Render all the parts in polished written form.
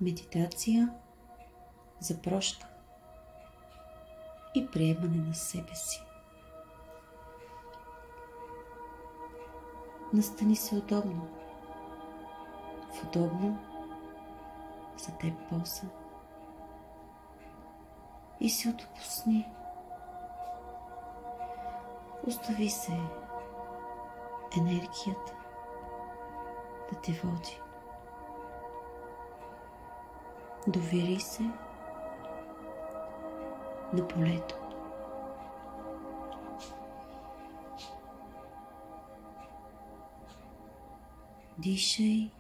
Медитация за прошка и приемане на себе си. Настани се удобно, в удобно за теб поза и се отпусни. Остави се енергията да те води. Довери се на полето. Дишай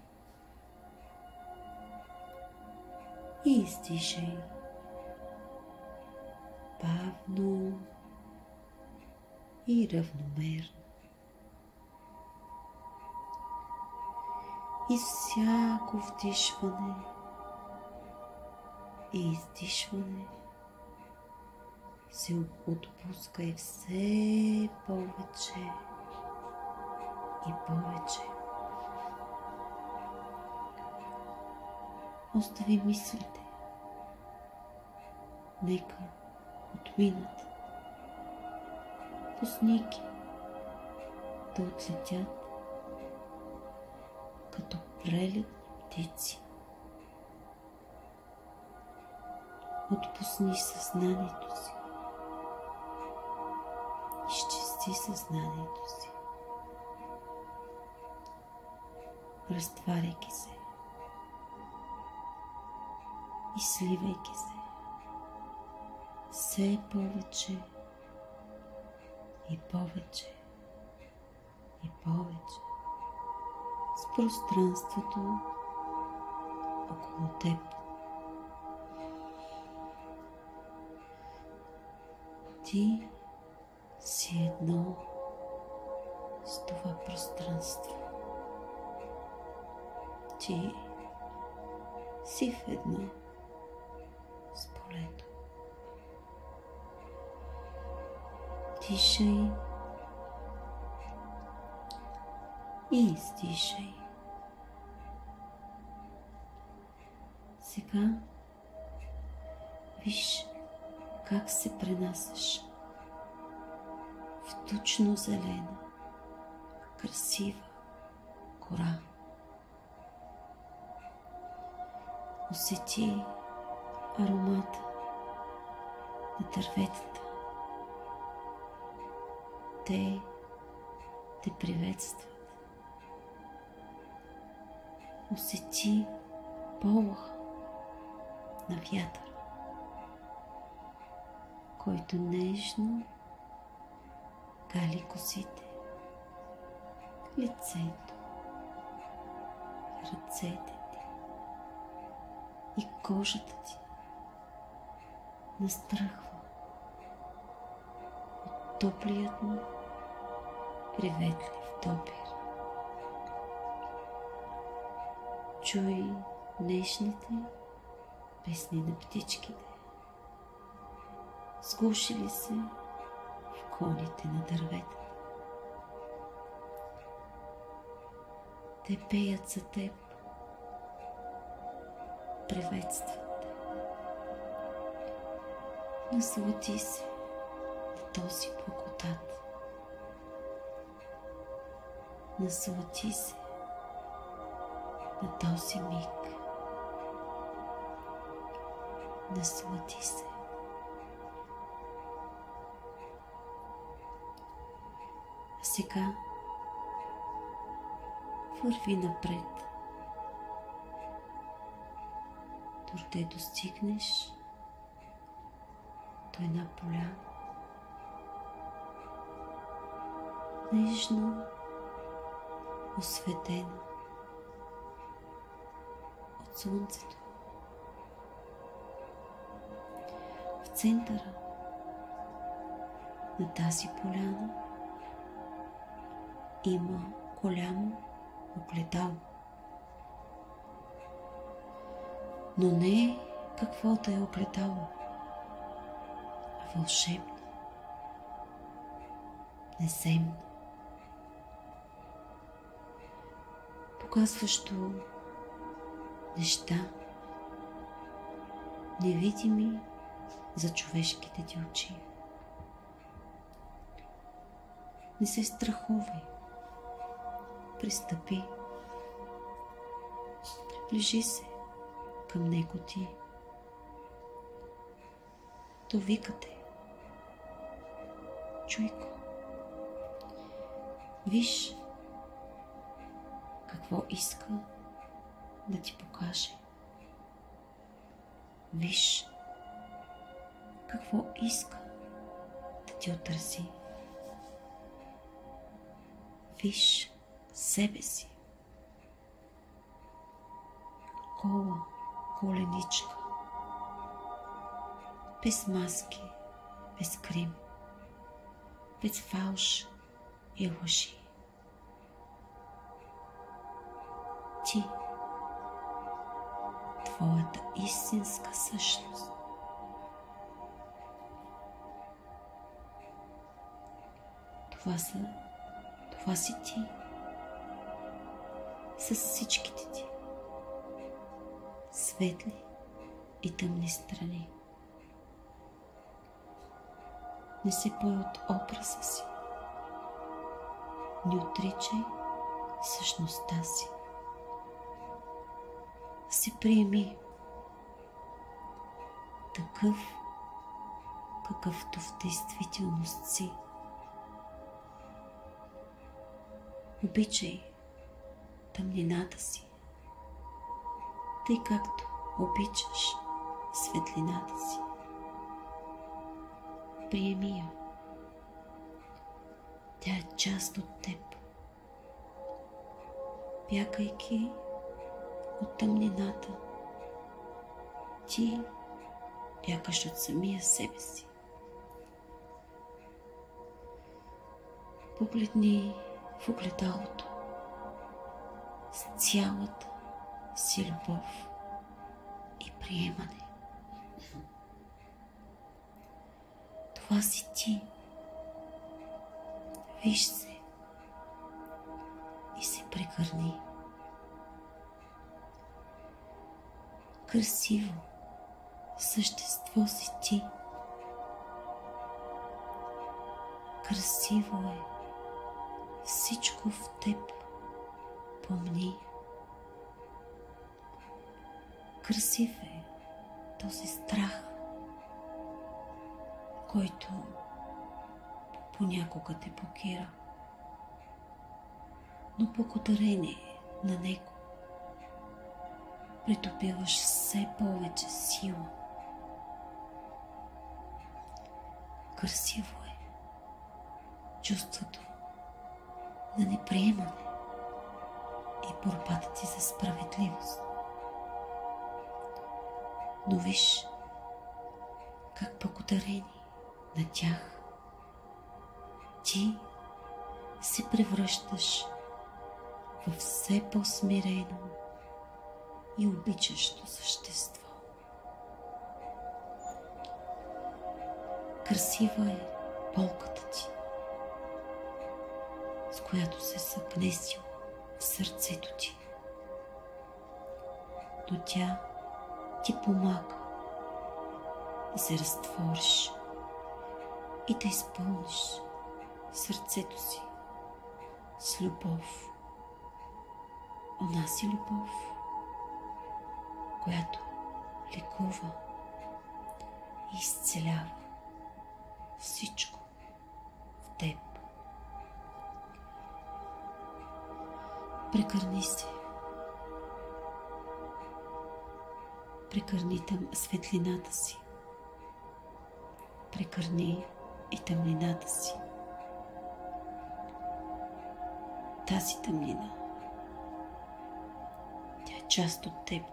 и издишай бавно и равномерно. И всяко вдишване и издишване се отпускай все повече и повече. Остави мислите. Нека отминат. Пусни ги да отлетят като прелетни птици. Отпусни съзнанието си. Изчисти съзнанието си. Разтваряйки се и сливайки се все повече и повече и повече с пространството около теб. Ти си едно с това пространство. Ти си в едно с полето. Дишай и издишай. Сега виж как се пренасяш в тучно зелена, красива гора. Усети аромата на дърветата. Те те приветстват. Усети полъх на вятъра, който нежно гали косите, лицето, ръцете ти и кожата ти настръхва от топлият му приветлив допир. Чуй нежните песни на птичките, сгушили се в клоните на дървета. Те пеят за теб, приветстват те. Наслади се на този благодат. Наслади се на този миг. Наслади се. А сега върви напред, докато достигнеш до една поляна, нежно осветена от слънцето. В центъра на тази поляна има голямо огледало. Но не каквото е огледало, а вълшебно, неземно, показващо неща, невидими за човешките ти очи. Не се страхувай. Пристъпи. Приближи се към него ти. То викате. Чуй го. Виж какво иска да ти покаже. Виж какво иска да ти отрази. Виж себе си. Гола коленичка. Без маски, без грим, без фалш и лъжи. Ти, твоята истинска същност. Това си ти, с всичките ти светли и тъмни страни. Не се бой от образа си, не отричай същността си. Се приеми такъв, какъвто в действителност си. Обичай тъмнината си, тъй както обичаш светлината си. Приеми я. Тя е част от теб. Бягайки от тъмнината, ти бягаш от самия себе си. Погледни в огледалото с цялата си любов и приемане. Това си ти. Виж се и се прегърни. Красиво същество си ти. Красиво е всичко в теб. Помни. Красив е този страх, който понякога те блокира. Но благодарение на него придобиваш все повече сила. Красиво е чувството на неприемане и борбата ти за справедливост. Но виж как благодарение на тях ти се превръщаш в все по-смирено и обичащо същество. Красива е болката ти, с която се съгнесил в сърцето ти. Но тя ти помага да се разтвориш и да изпълниш сърцето си с любов. Онази любов, която лекува и изцелява всичко в теб. Прекърни се. Прекърни светлината си. Прекърни и тъмнината си. Тази тъмнина, тя е част от теб.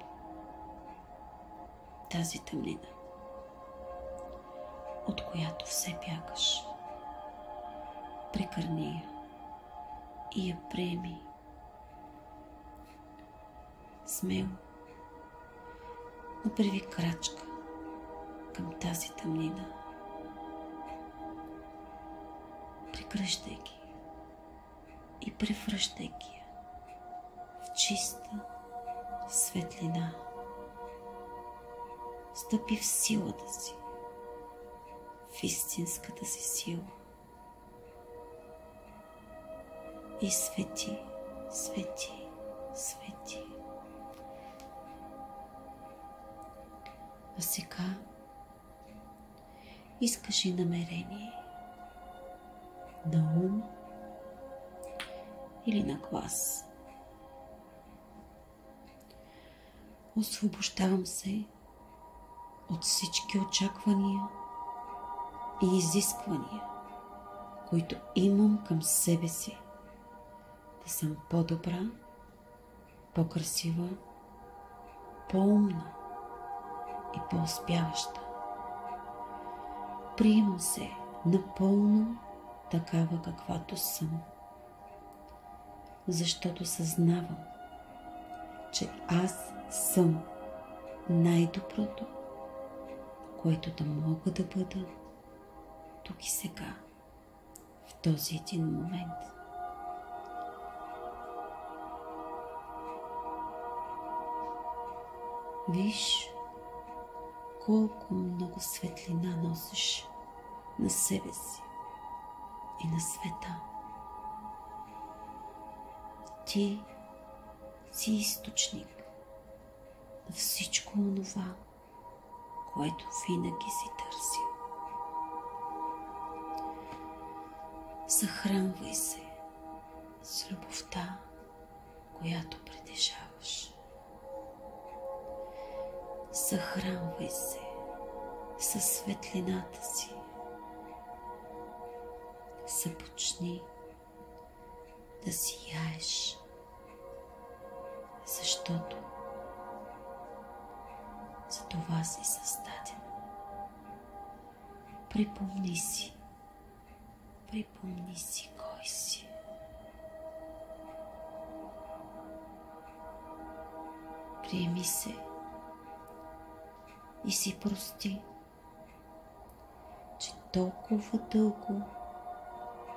Тази тъмнина, от която все бягаш. Прекърни я и я приеми. Смело направи крачка към тази тъмнина. Прегръщайки и превръщайки я в чиста светлина с стъпи в силата си, в истинската си сила и свети, свети, свети. А сега изкажи намерение на ум или на глас. Освобождавам се от всички очаквания и изисквания, които имам към себе си, да съм по-добра, по-красива, по-умна и по-успяваща. Приемам се напълно такава, каквато съм, защото съзнавам, че аз съм най-доброто, което да мога да бъда тук и сега, в този един момент. Виж колко много светлина носиш на себе си и на света. Ти си източник на всичко онова, което винаги си търсил. Захранвай се с любовта, която притежаваш. Захранвай се със светлината си. Започни да сияеш, защото за това си създаден. Припомни си кой си. Приеми се и си прости, че толкова дълго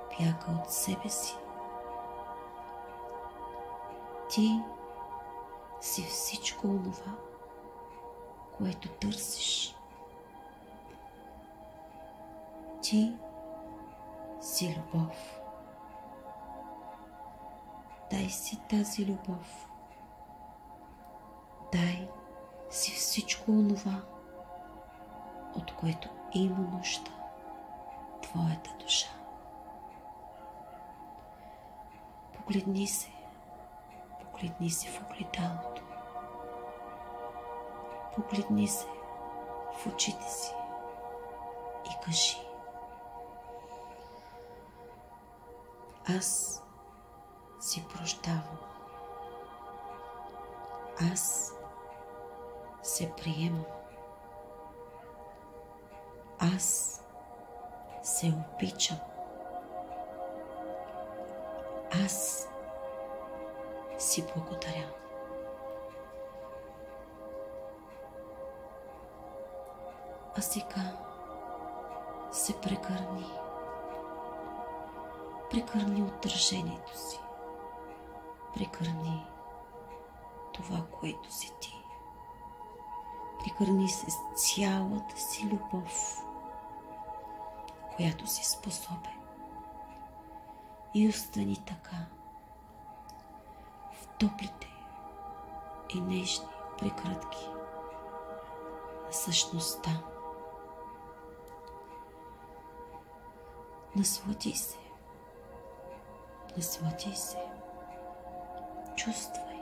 бяга от себе си. Ти си всичко онова, което търсиш. Ти си любов. Дай си тази любов. Дай си всичко онова, от което има нужда твоята душа. Погледни се в огледалото. Погледни се в очите си и кажи: аз си прощавам. Аз се приемам. Аз се обичам. Аз си благодаря. А сега се прегърни. Прегърни отражението си. Прегърни това, което си ти. Прегърни се с цялата си любов, която си способен. И остани така, в топлите и нежни прегръдки на същността. Наслади се. Наслади се. Чувствай.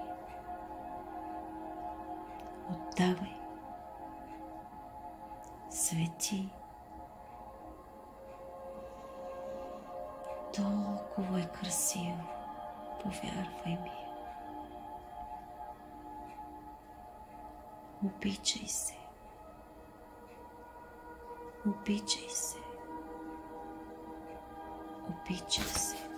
Отдавай. Свети. Толкова е красиво, повярвай ми. Обичай се. Обичай се. Обичай се.